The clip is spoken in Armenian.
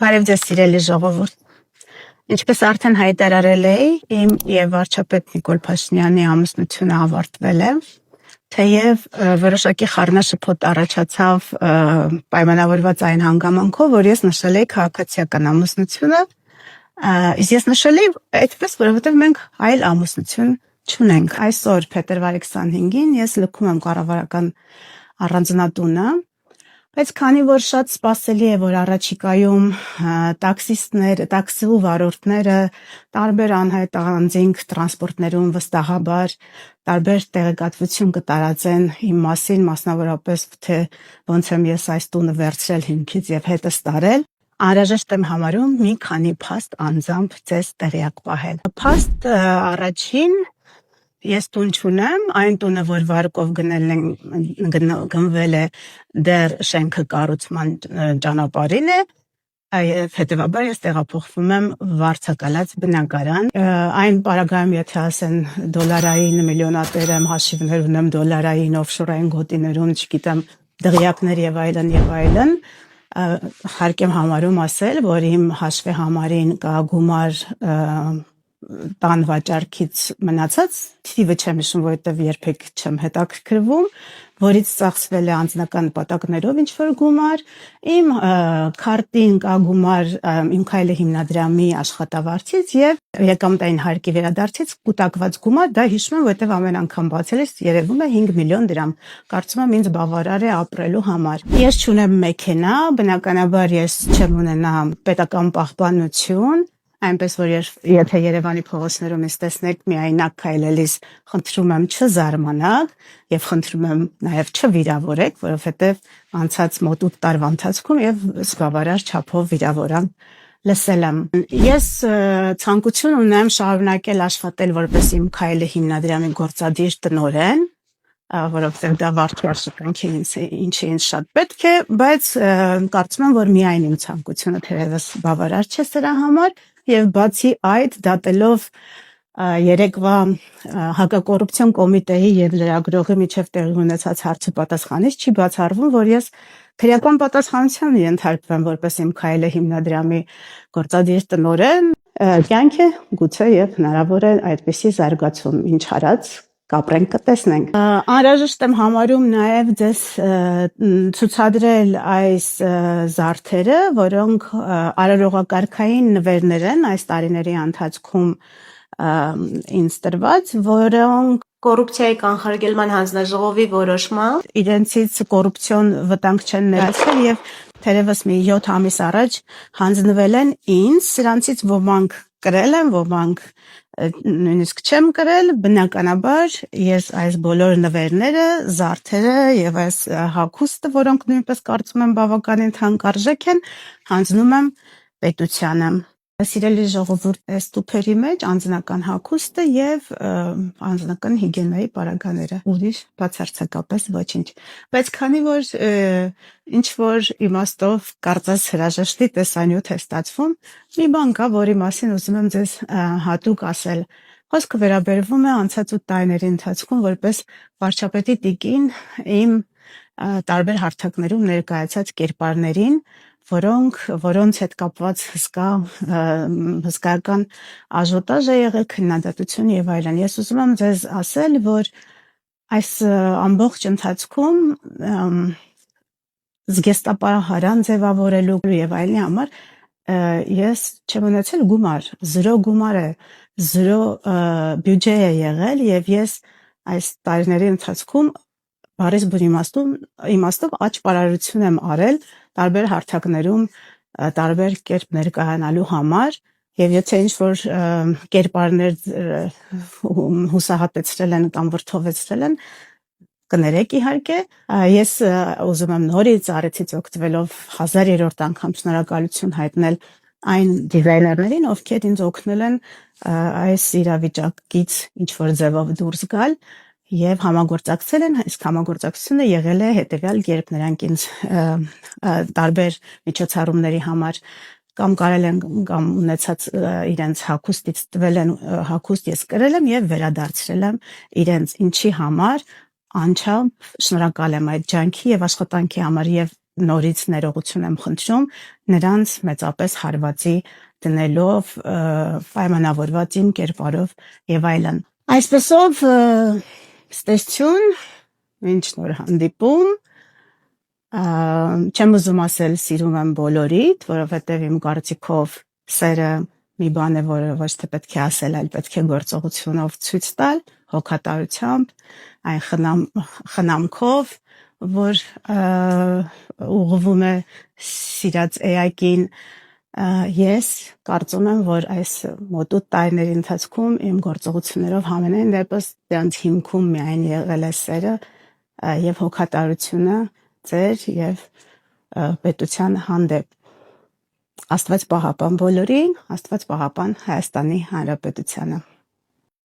Բարև ձեզ սիրելի ժողովուրդ։ Ինչպես արդեն հայտարարել էի, իմ եւ վարչապետ Նիկոլ Փաշինյանի ամուսնությունը ավարտվել է, թեև որոշակի խառնաշփոթ առաջացավ պայմանավորված այն հանգամանքով, որ ես նշել էի քաղաքացիական ամուսնությունը, իսկ ես նշել էի այդպես, որովհետեւ մենք այլ ամուսնություն չունենք։ Այսօր փետրվարի 25-ին ես լքում եմ կառավարական առանձնատունը, բայց քանի որ շատ սպասելի է, որ առաջիկայում տաքսիստներ, տաքսու վարորդները տարբեր անհայտ անձինք տրանսպորտներում վստահաբար տարբեր տեղեկատվություն կտարածեն իմ մասին, մասնավորապես թե ոնց եմ ես այս տունը վերցրել հիմքից եւ հետս տարել, անհրաժեշտ եմ համարում մի քանի փաստ անձամբ ձեզ տեղյակ պահել։ Փաստ առաջին Ես տուն չունեմ, այն տունը, որ վարկով գնվել է դեռ շենքը կառուցման ճանապարհին է, հետևաբար ես տեղափոխվում եմ վարձակալած բնակարան։ Այն պարագայում, եթե ասեն դոլարային միլիոնատեր եմ, հաշիվներ ունեմ դոլարային, օֆշորային գոտիներում, չգիտեմ, դղյակներ եւ այլն, հարկ եմ համարում ասել, որ իմ հաշվի համարին կա գումար տան վաճառքից մնացած, թիվը չեմ հիշում, որովհետև երբեք չեմ հետաքրքրվում, որից ծախսվել է անձնական նպատակներով ինչ-որ գումար, իմ քարտին կա գումար իմ քայլը հիմնադրամի աշխատավարձից եւ եկամտային հարկի վերադարձից կուտակված գումար, դա հիշում եմ, որովհետև ամեն անգամ բացելիս երևում է 5 միլիոն դրամ, կարծում եմ ինձ բավարար է ապրելու համար։ Ես չունեմ մեքենա, բնականաբար ես չեմ ունենա պետական պահպանություն, այնպես որ եթե Երևանի փողոցներում ես տեսնեք միայնակ քայլելիս, խնդրում եմ չզարմանաք եւ խնդրում եմ նաեւ չվիրավորեք, որովհետեւ անցած մոտ 8 տարվա ընթացքում եւ զբաղարար չափով վիրավորան լսել եմ։ Ես ցանկություն ունեմ շարունակել աշխատել որպես իմ քայլը հիմնադրամի գործադիր տնօրեն, որովհետեւ դա վարչապետական ինչի ինձ շատ պետք է, բայց կարծում եմ, որ միայն իմ ցանկությունը թերևս բավարար չէ սրա համար եւ բացի այդ դատելով երեկվա հակակոռուպցիոն կոմիտեի եւ լրագրողի միջև տեղի ունեցած հարցի պատասխանից չի բացառվում, որ ես քրեական պատասխանության ենթարկվեմ որպես իմ քայլը հիմնադրամի գործադիր տնօրեն, կյանք է գուցե եւ հնարավոր է այդպիսի զարգացում, ինչ արած կապրենք կտեսնենք։ Անհրաժեշտ եմ համարում նաև ձեզ ցուցադրել այս զարդերը, որոնք արարողակարգային նվերներ են այս տարիների ընթացքում ինձ տրված, որոնք կոռուպցիայի կանխարգելման հանձնաժողովի որոշմամբ իրենցից կոռուպցիոն վտանգ չեն ներեցել եւ թերևս մի 7 ամիս առաջ հանձնվել են ինձ, սրանցից ոմանք կրել են, ոմանք նույնիսկ չեմ կրել, բնականաբար ես այս բոլոր նվերները, զարդերը եւ այս հագուստը, որոնք նույնպես կարծում եմ բավականին թանկարժեք են, հանձնում եմ պետությանը։ Սիրելի ժողովուրդ, այս տուփերի մեջ անձնական հագուստը եւ անձնական հիգիենայի պարագաները, ուրիշ բացարձակապես ոչինչ։ Բայց քանի որ ինչ որ իմաստով կարծես հրաժեշտի տեսանյութ է ստացվում, մի բան կա, որի մասին ուզում եմ ձեզ հատուկ ասել։ Խոսքը վերաբերվում է անցած 8 տարիների ընթացքում որպես վարչապետի տիկին իմ տարբեր հարթակներում ներկայացած կերպարներին, որոնց հետ կապված հսկայական աժոտաժ է եղել, քննադատություն եւ այլն։ Ես ուզում եմ ձեզ ասել, որ այս ամբողջ ընթացքում զգեստապահարան ձևավորելու եւ այլնի համար ես չեմ ունեցել գումար, 0 գումար է, 0 բյուջե է եղել եւ ես այս տարիների ընթացքում բարիս բուն իմաստով աճպարարություն եմ արել տարբեր հարթակներում տարբեր կերպ ներկայանալու համար եւ եթե ինչ-որ կերպարներ հուսահատեցրել են կամ վրդովեցրել են, կներեք իհարկե, ես ուզում եմ նորից առիթից օգտվելով 1000-րդ անգամ շնորհակալություն հայտնել այն դիզայներներին, ովքեր ինձ օգնել են այս իրավիճակից ինչ-որ ձևով դուրս գալ եւ համագործակցել են, իսկ համագործակցությունը եղել է հետեւյալ կերպ, նրանք ինձ տարբեր միջոցառումների համար կամ կարել են կամ ունեցած իրենց հագուստից տվել են հագուստ ես կրել եմ եւ վերադարձրել եմ իրենց, ինչի համար անչափ շնորհակալ եմ այդ ջանքի եւ աշխատանքի համար եւ նորից ներողություն եմ խնդրում նրանց մեծապես հարվածի դնելով պայմանավորված իմ կերպարով եւ այլն այսպեսով ստեսություն ինչ նոր հանդիպում չեմ ուզում ասել սիրում եմ բոլորիդ որովհետեւ իմ կարծիքով սերը մի բան է որը ոչ թե պետք է ասել այլ պետք է գործողությունով ցույց տալ հոգատարությամբ այն խնամքով որ ուղղվում է սիրած էակին ես կարծում եմ որ այս մոտ 8 տարիների ընթացքում իմ գործողություններով համենայն դեպս դրանց հիմքում միայն եղել է սերը եւ հոգատարությունը ձեր եւ պետության հանդեպ Աստված պահապան բոլորին Աստված պահապան Հայաստանի Հանրապետությանը